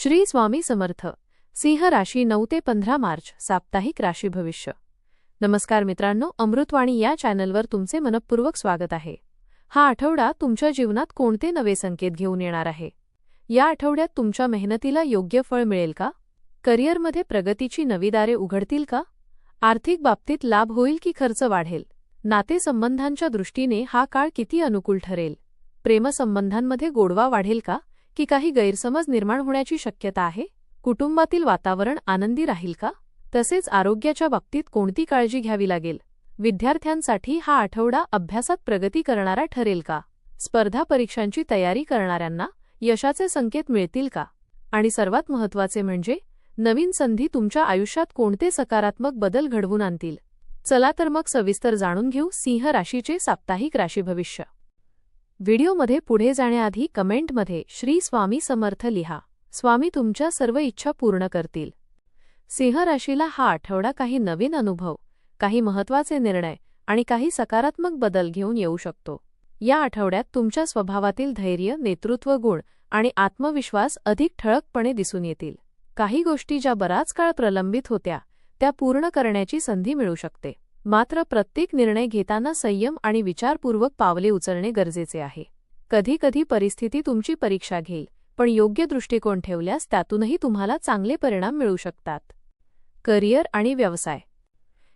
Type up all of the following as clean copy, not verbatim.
श्री स्वामी समर्थ. सिंह राशी 9 ते 15 मार्च साप्ताहिक राशी भविष्य. नमस्कार मित्रांनो, अमृतवाणी या चॅनलवर तुमचे मनपूर्वक स्वागत आहे. हा आठवडा तुमच्या जीवनात कोणते नवे संकेत घेऊन येणार आहे? या आठवड्यात तुमच्या मेहनतीला योग्य फळ मिळेल का? करिअरमध्ये प्रगतीची नवी दारे उघडतील का? आर्थिक बाबतीत लाभ होईल की खर्च वाढेल? नातेसंबंधांच्या दृष्टीने हा काळ किती अनुकूल ठरेल? प्रेमसंबंधांमध्ये गोडवा वाढेल का की काही गैरसमज निर्माण होण्याची शक्यता आहे? कुटुंबातील वातावरण आनंदी राहील का? तसेच आरोग्याच्या बाबतीत कोणती काळजी घ्यावी लागेल? विद्यार्थ्यांसाठी हा आठवडा अभ्यासात प्रगती करणारा ठरेल का? स्पर्धा परीक्षांची तयारी करणाऱ्यांना यशाचे संकेत मिळतील का? आणि सर्वात महत्त्वाचे म्हणजे नवीन संधी तुमच्या आयुष्यात कोणते सकारात्मक बदल घडवून आणतील? चला तर मग सविस्तर जाणून घेऊ सिंह राशीचे साप्ताहिक राशी भविष्य. व्हिडिओमध्ये पुढे जाण्याआधी कमेंटमध्ये श्री स्वामी समर्थ लिहा. स्वामी तुमच्या सर्व इच्छा पूर्ण करतील. सिंह राशीला हा आठवडा काही नवीन अनुभव, काही महत्त्वाचे निर्णय आणि काही सकारात्मक बदल घेऊन येऊ शकतो. या आठवड्यात तुमच्या स्वभावातील धैर्य, नेतृत्व गुण आणि आत्मविश्वास अधिक ठळकपणे दिसून येतील. काही गोष्टी ज्या बराच काळ प्रलंबित होत्या त्या पूर्ण करण्याची संधी मिळू शकते. मात्र प्रत्येक निर्णय घेताना संयम आणि विचारपूर्वक पावले उचलणे गरजेचे आहे. कधीकधी परिस्थिती तुमची परीक्षा घेईल, पण योग्य दृष्टिकोन ठेवल्यास त्यातूनही तुम्हाला चांगले परिणाम मिळू शकतात. करिअर आणि व्यवसाय.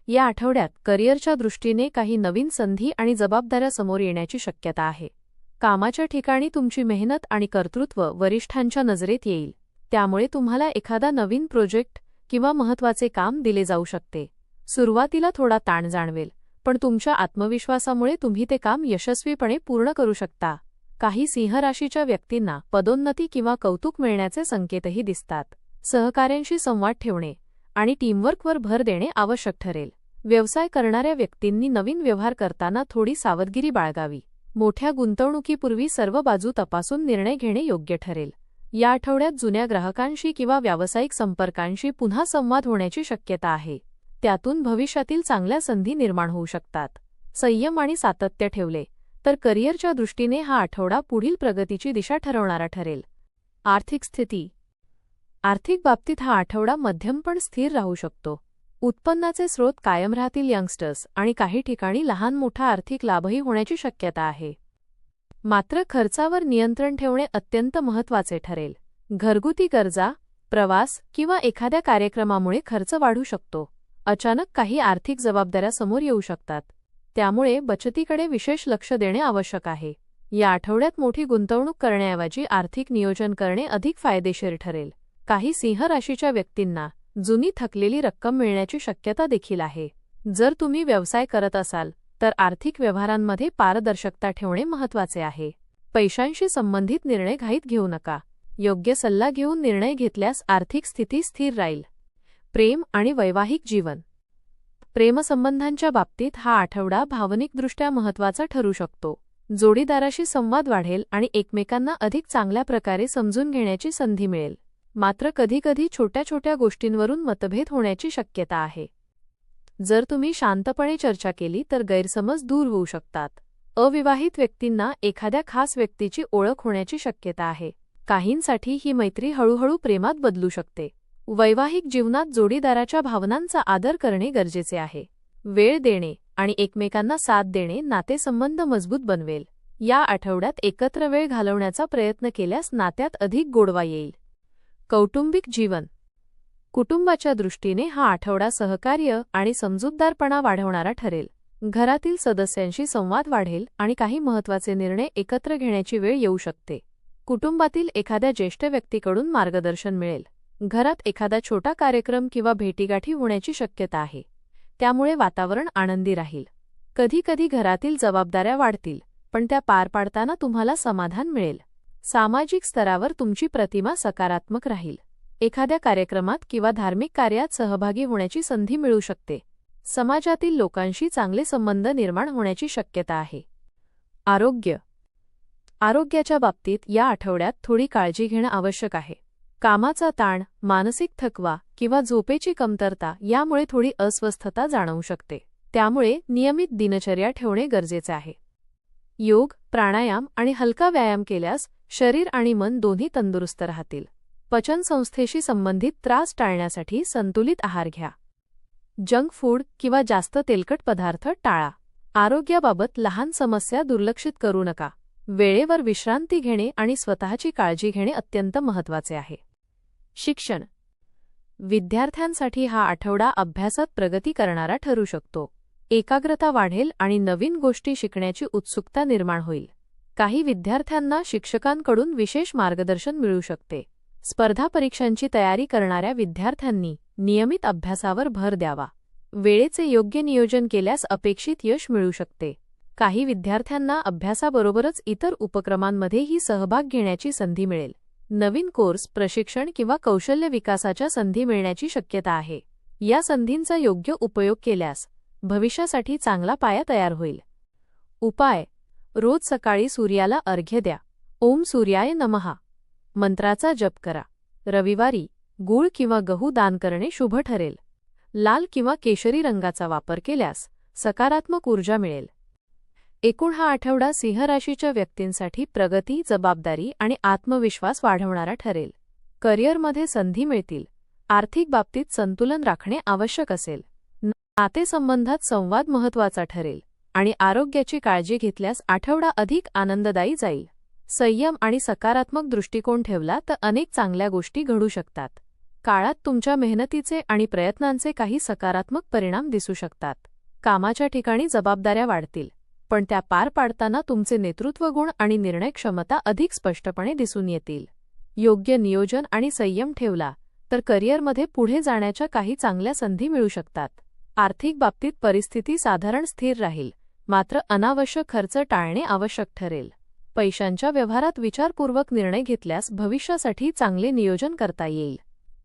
या आठवड्यात करिअरच्या दृष्टीने काही नवीन संधी आणि जबाबदाऱ्या समोर येण्याची शक्यता आहे. कामाच्या ठिकाणी तुमची मेहनत आणि कर्तृत्व वरिष्ठांच्या नजरेत येईल. त्यामुळे तुम्हाला एखादा नवीन प्रोजेक्ट किंवा महत्त्वाचे काम दिले जाऊ शकते. सुरुवातीला थोडा ताण जाणवेल, पण तुमच्या आत्मविश्वासामुळे तुम्ही ते काम यशस्वीपणे पूर्ण करू शकता. काही सिंह राशीच्या व्यक्तींना पदोन्नती किंवा कौतुक मिळण्याचे संकेतही दिसतात. सहकाऱ्यांशी संवाद ठेवणे आणि टीमवर्कवर भर देणे आवश्यक ठरेल. व्यवसाय करणाऱ्या व्यक्तींनी नवीन व्यवहार करताना थोडी सावधगिरी बाळगावी. मोठ्या गुंतवणुकीपूर्वी सर्व बाजू तपासून निर्णय घेणे योग्य ठरेल. या आठवड्यात जुन्या ग्राहकांशी किंवा व्यावसायिक संपर्कांशी पुन्हा संवाद होण्याची शक्यता आहे. त्यातून भविष्यातील चांगल्या संधी निर्माण होऊ शकतात. संयम आणि सातत्य ठेवले तर करिअरच्या दृष्टीने हा आठवडा पुढील प्रगतीची दिशा ठरवणारा ठरेल. आर्थिक स्थिती. आर्थिक बाबतीत हा आठवडा मध्यम पण स्थिर राहू शकतो. उत्पन्नाचे स्रोत कायम राहतील. यंगस्टर्स आणि काही ठिकाणी लहान मोठा आर्थिक लाभही होण्याची शक्यता आहे. मात्र खर्चावर नियंत्रण ठेवणे अत्यंत महत्त्वाचे ठरेल. घरगुती गरजा, प्रवास किंवा एखाद्या कार्यक्रमामुळे खर्च वाढू शकतो. अचानक काही आर्थिक जबाबदाऱ्या समोर येऊ शकतात. त्यामुळे बचतीकडे विशेष लक्ष देणे आवश्यक आहे. या आठवड्यात मोठी गुंतवणूक करण्याऐवजी आर्थिक नियोजन करणे अधिक फायदेशीर ठरेल. काही सिंह राशीच्या व्यक्तींना जुनी थकलेली रक्कम मिळण्याची शक्यता देखील आहे. जर तुम्ही व्यवसाय करत असाल तर आर्थिक व्यवहारांमध्ये पारदर्शकता ठेवणे महत्त्वाचे आहे. पैशांशी संबंधित निर्णय घाईत घेऊ नका. योग्य सल्ला घेऊन निर्णय घेतल्यास आर्थिक स्थिती स्थिर राहील. प्रेम आणि वैवाहिक जीवन. प्रेमसंबंधांच्या बाबतीत हा आठवडा भावनिकदृष्ट्या महत्त्वाचा ठरू शकतो. जोडीदाराशी संवाद वाढेल आणि एकमेकांना अधिक चांगल्या प्रकारे समजून घेण्याची संधी मिळेल. मात्र कधीकधी छोट्या छोट्या गोष्टींवरून मतभेद होण्याची शक्यता आहे. जर तुम्ही शांतपणे चर्चा केली तर गैरसमज दूर होऊ शकतात. अविवाहित व्यक्तींना एखाद्या खास व्यक्तीची ओळख होण्याची शक्यता आहे. काहींसाठी ही मैत्री हळूहळू प्रेमात बदलू शकते. वैवाहिक जीवनात जोडीदाराच्या भावनांचा आदर करणे गरजेचे आहे. वेळ देणे आणि एकमेकांना साथ देणे नातेसंबंध मजबूत बनवेल. या आठवड्यात एकत्र वेळ घालवण्याचा प्रयत्न केल्यास नात्यात अधिक गोडवा येईल. कौटुंबिक जीवन. कुटुंबाच्या दृष्टीने हा आठवडा सहकार्य आणि समजूतदारपणा वाढवणारा ठरेल. घरातील सदस्यांशी संवाद वाढेल आणि काही महत्त्वाचे निर्णय एकत्र घेण्याची वेळ येऊ शकते. कुटुंबातील एखाद्या ज्येष्ठ व्यक्तीकडून मार्गदर्शन मिळेल. घरात एखादा छोटा कार्यक्रम किंवा भेटीगाठी होण्याची शक्यता आहे. त्यामुळे वातावरण आनंदी राहील. कधीकधी घरातील जबाबदाऱ्या वाढतील, पण त्या पार पाडताना तुम्हाला समाधान मिळेल. सामाजिक स्तरावर तुमची प्रतिमा सकारात्मक राहील. एखाद्या कार्यक्रमात किंवा धार्मिक कार्यात सहभागी होण्याची संधी मिळू शकते. समाजातील लोकांशी चांगले संबंध निर्माण होण्याची शक्यता आहे. आरोग्य. आरोग्याच्या बाबतीत या आठवड्यात थोडी काळजी घेणं आवश्यक आहे. कामाचा ताण, मानसिक थकवा किंवा झोपेची कमतरता यामुळे थोडी अस्वस्थता जाणवू शकते. त्यामुळे नियमित दिनचर्या ठेवणे गरजेचे आहे. योग, प्राणायाम आणि हलका व्यायाम केल्यास शरीर आणि मन दोन्ही तंदुरुस्त राहतील. पचनसंस्थेशी संबंधित त्रास टाळण्यासाठी संतुलित आहार घ्या. जंक फूड किंवा जास्त तेलकट पदार्थ टाळा. आरोग्याबाबत लहान समस्या दुर्लक्षित करू नका. वेळेवर विश्रांती घेणे आणि स्वतःची काळजी घेणे अत्यंत महत्त्वाचे आहे. शिक्षण. विद्यार्थ्यांसाठी हा आठवडा अभ्यासात प्रगती करणारा ठरू शकतो. एकाग्रता वाढेल आणि नवीन गोष्टी शिकण्याची उत्सुकता निर्माण होईल. काही विद्यार्थ्यांना शिक्षकांकडून विशेष मार्गदर्शन मिळू शकते. स्पर्धा परीक्षांची तयारी करणाऱ्या विद्यार्थ्यांनी नियमित अभ्यासावर भर द्यावा. वेळेचे योग्य नियोजन केल्यास अपेक्षित यश मिळू शकते. काही विद्यार्थ्यांना अभ्यासाबरोबरच इतर उपक्रमांमध्येही सहभाग घेण्याची संधी मिळेल. नवीन कोर्स, प्रशिक्षण किंवा कौशल्य विकासाच्या संधी मिळण्याची शक्यता आहे. या संधींचा योग्य उपयोग केल्यास भविष्यासाठी चांगला पाया तयार होईल. उपाय. रोज सकाळी सूर्याला अर्घ्य द्या. ओम सूर्याय नमः मंत्राचा जप करा. रविवारी गूळ किंवा गहू दान करणे शुभ ठरेल. लाल किंवा केशरी रंगाचा वापर केल्यास सकारात्मक ऊर्जा मिळेल. एकूण हा आठवडा सिंह राशीच्या व्यक्तींसाठी प्रगती, जबाबदारी आणि आत्मविश्वास वाढवणारा ठरेल. करिअरमध्ये संधी मिळतील. आर्थिक बाबतीत संतुलन राखणे आवश्यक असेल. नातेसंबंधात संवाद महत्त्वाचा ठरेल आणि आरोग्याची काळजी घेतल्यास आठवडा अधिक आनंददायी जाईल. संयम आणि सकारात्मक दृष्टिकोन ठेवला तर अनेक चांगल्या गोष्टी घडू शकतात. काळात तुमच्या मेहनतीचे आणि प्रयत्नांचे काही सकारात्मक परिणाम दिसू शकतात. कामाच्या ठिकाणी जबाबदाऱ्या वाढतील, पण त्या पार पाडताना तुमचे नेतृत्वगुण आणि निर्णय क्षमता अधिक स्पष्टपणे दिसून येतील. योग्य नियोजन आणि संयम ठेवला तर करिअरमध्ये पुढे जाण्याच्या काही चांगल्या संधी मिळू शकतात. आर्थिक बाबतीत परिस्थिती साधारण स्थिर राहील, मात्र अनावश्यक खर्च टाळणे आवश्यक ठरेल. पैशांच्या व्यवहारात विचारपूर्वक निर्णय घेतल्यास भविष्यासाठी चांगले नियोजन करता येईल.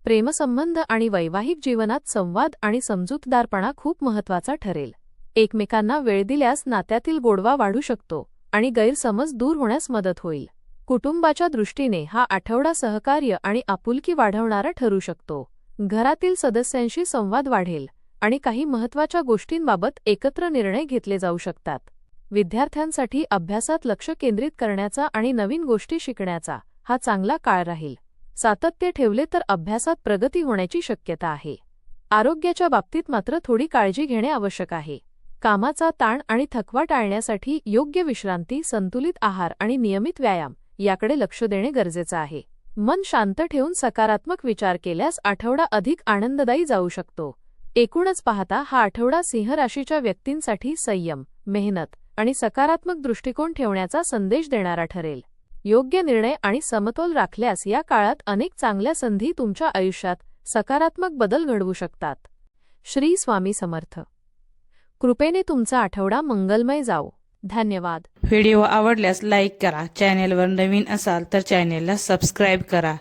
प्रेमसंबंध आणि वैवाहिक जीवनात संवाद आणि समजूतदारपणा खूप महत्त्वाचा ठरेल. एकमेकांना वेळ दिल्यास नात्यातील गोडवा वाढू शकतो आणि गैरसमज दूर होण्यास मदत होईल. कुटुंबाच्या दृष्टीने हा आठवडा सहकार्य आणि आपुलकी वाढवणारा ठरू शकतो. घरातील सदस्यांशी संवाद वाढेल आणि काही महत्त्वाच्या गोष्टींबाबत एकत्र निर्णय घेतले जाऊ शकतात. विद्यार्थ्यांसाठी अभ्यासात लक्ष केंद्रित करण्याचा आणि नवीन गोष्टी शिकण्याचा हा चांगला काळ राहील. सातत्य ठेवले तर अभ्यासात प्रगती होण्याची शक्यता आहे. आरोग्याच्या बाबतीत मात्र थोडी काळजी घेणे आवश्यक आहे. कामाचा ताण आणि थकवा टाळण्यासाठी योग्य विश्रांती, संतुलित आहार आणि नियमित व्यायाम याकडे लक्ष देणे गरजेचे आहे. मन शांत ठेवून सकारात्मक विचार केल्यास आठवडा अधिक आनंददायी जाऊ शकतो. एकूणच पाहता हा आठवडा सिंह राशीच्या व्यक्तींसाठी संयम, मेहनत आणि सकारात्मक दृष्टिकोन ठेवण्याचा संदेश देणारा ठरेल. योग्य निर्णय आणि समतोल राखल्यास या काळात अनेक चांगल्या संधी तुमच्या आयुष्यात सकारात्मक बदल घडवू शकतात. श्री स्वामी समर्थ. कृपेने तुमचा आठवडा मंगलमय जाओ. धन्यवाद. व्हिडिओ आवडल्यास लाईक करा. चॅनेलवर नवीन असाल तर चॅनेलला सबस्क्राईब करा.